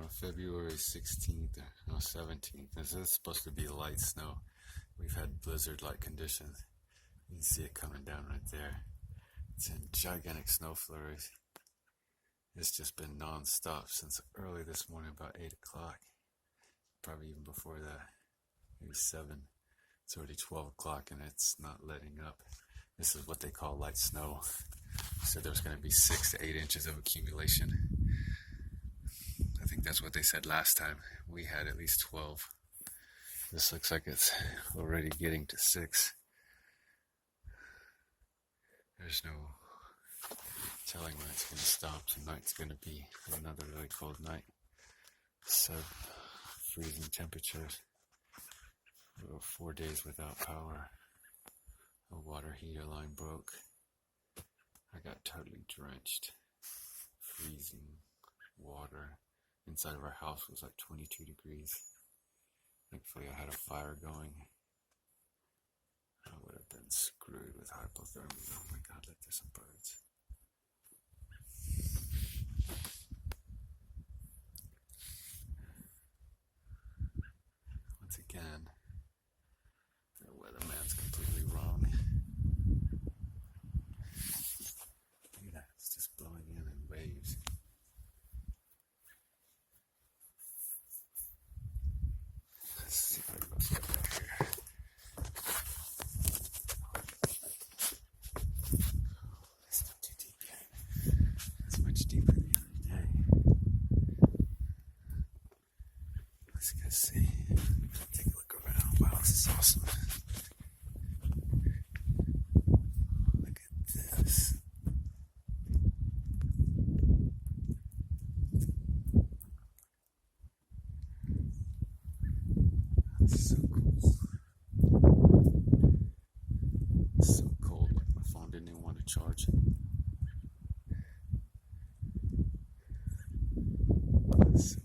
February 16th, no 17th. This is supposed to be light snow. We've had blizzard-like conditions. You can see it coming down right there. It's in gigantic snow flurries. It's just been non-stop since early this morning, about 8 o'clock. Probably even before that, maybe 7. It's already 12 o'clock and it's not letting up. This is what they call light snow. Said there was going to be 6 to 8 inches of accumulation. I think that's what they said last time. We had at least 12. This looks like it's already getting to 6. There's no telling when it's going to stop. Tonight's going to be another really cold night. Sub-freezing temperatures. We were 4 days without power. A water heater line broke. I got totally drenched. Freezing water. Inside of our house was like 22 degrees. Thankfully I had a fire going. I would have been screwed with hypothermia. Oh my god, look, there's some birds. Once again, the weatherman's completely wrong. Look at that, it's just blowing in waves. Let's see if I can get back here. It's not too deep yet. It's much deeper the other day. Let's go see. Take a look around. Wow, this is awesome. Look at this. It's so cool. It's so cold, like my phone didn't even want to charge. It's so